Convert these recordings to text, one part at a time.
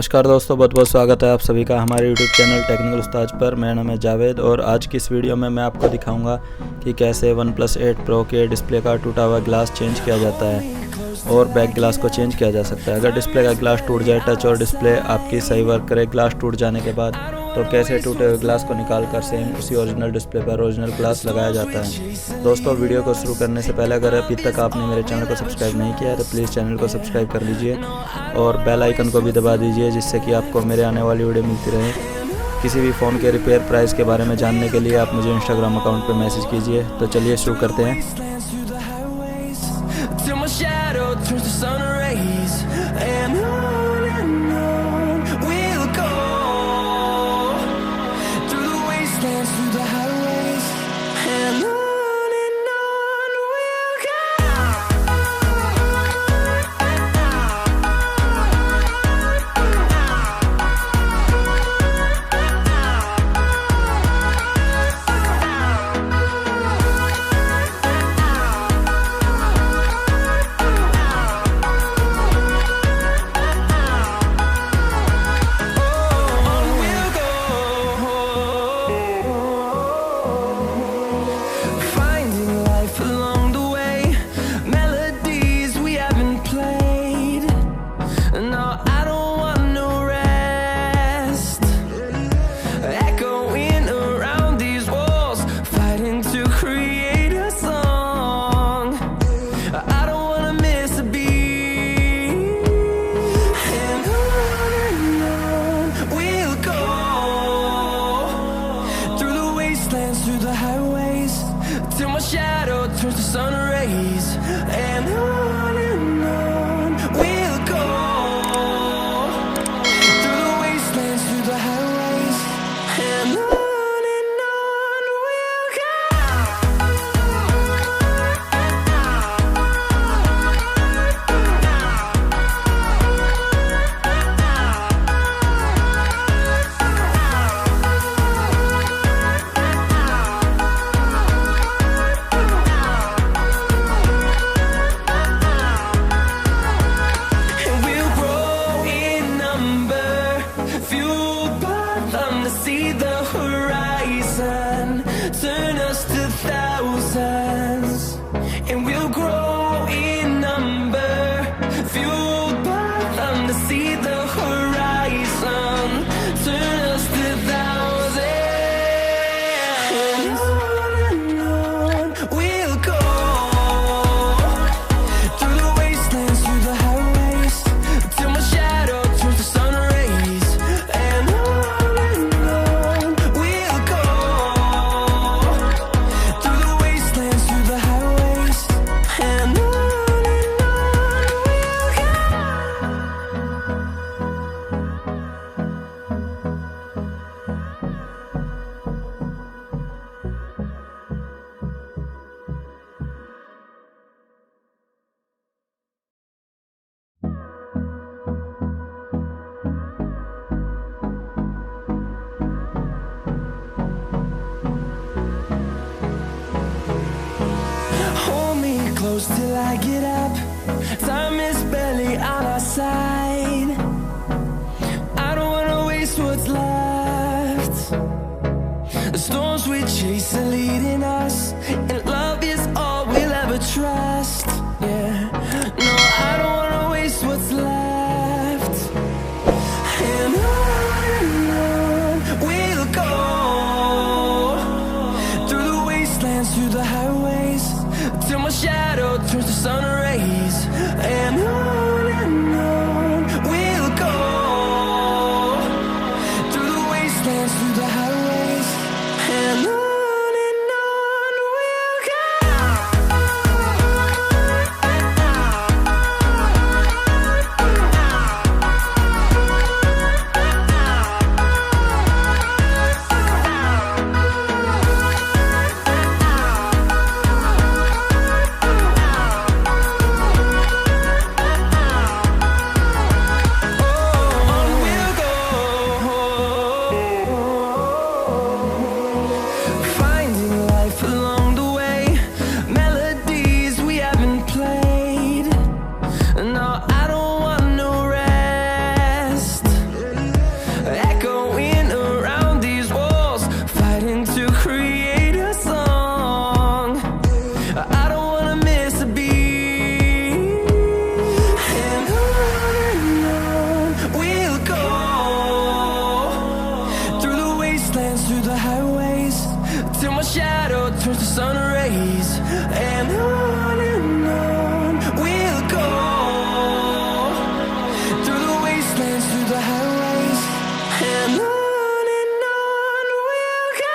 नमस्कार दोस्तों, बहुत बहुत स्वागत है आप सभी का हमारे यूट्यूब चैनल टेक्निकल उस्ताज पर। मेरा नाम है जावेद और आज की इस वीडियो में मैं आपको दिखाऊंगा कि कैसे OnePlus 8 Pro के डिस्प्ले का टूटा हुआ ग्लास चेंज किया जाता है और बैक ग्लास को चेंज किया जा सकता है। अगर डिस्प्ले का ग्लास टूट जाए, टच और डिस्प्ले आपकी सही वर्क करे ग्लास टूट जाने के बाद, तो कैसे टूटे हुए ग्लास को निकाल कर सेम उसी ओरिजिनल डिस्प्ले पर ओरिजिनल ग्लास लगाया जाता है। दोस्तों, वीडियो को शुरू करने से पहले अगर अभी तक आपने मेरे चैनल को सब्सक्राइब नहीं किया है तो प्लीज़ चैनल को सब्सक्राइब कर लीजिए और बेल आइकन को भी दबा दीजिए, जिससे कि आपको मेरे आने वाली वीडियो मिलती रहे। किसी भी फ़ोन के रिपेयर प्राइस के बारे में जानने के लिए आप मुझे इंस्टाग्राम अकाउंट पर मैसेज कीजिए। तो चलिए शुरू करते हैं। Till I get up, time is barely on our side. I don't wanna waste what's left. The storms we chase are leading us, and love is all we'll ever trust. Yeah, no, I don't wanna waste what's left. And on we'll go, through the wastelands, through the highways, till my shadow turns to sun rays. And on we'll go, through the wastelands, through the highways. And on we'll go. sun rays, and on we'll go, through the wastelands, through the highways, and on we'll go.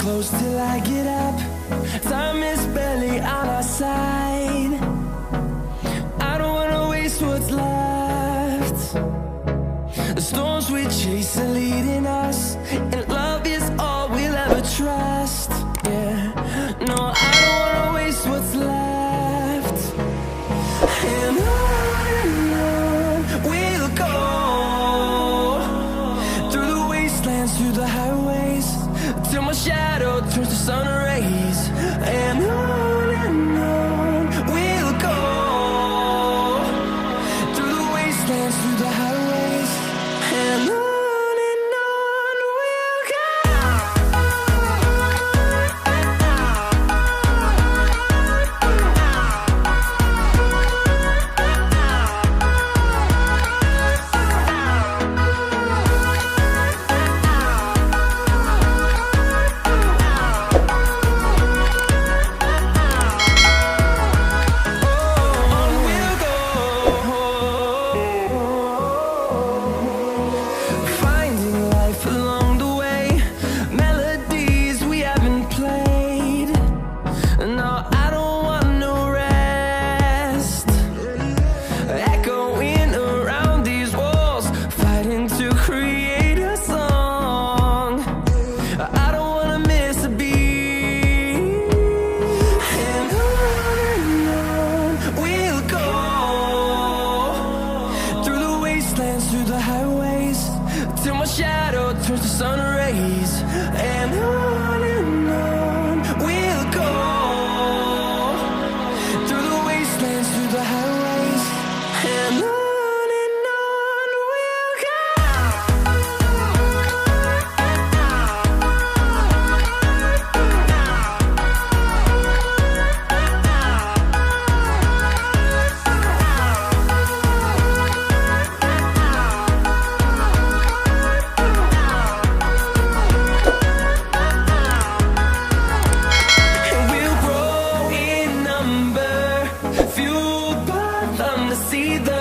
Close till I get up. Time is barely on our side. I don't wanna waste what's left. The storms we chase are leading us, and love is all we'll ever trust. Yeah, no, I don't wanna waste what's left. And on we'll go, through the wastelands, through the highways, till my shadow turns to sun rays, and on we'll go, through the wastelands, through the highways, and on we'll go. Through the highways, till my shadow turns to sun rays, and on we'll go, through the wastelands, through the highways, and on we'll go. See the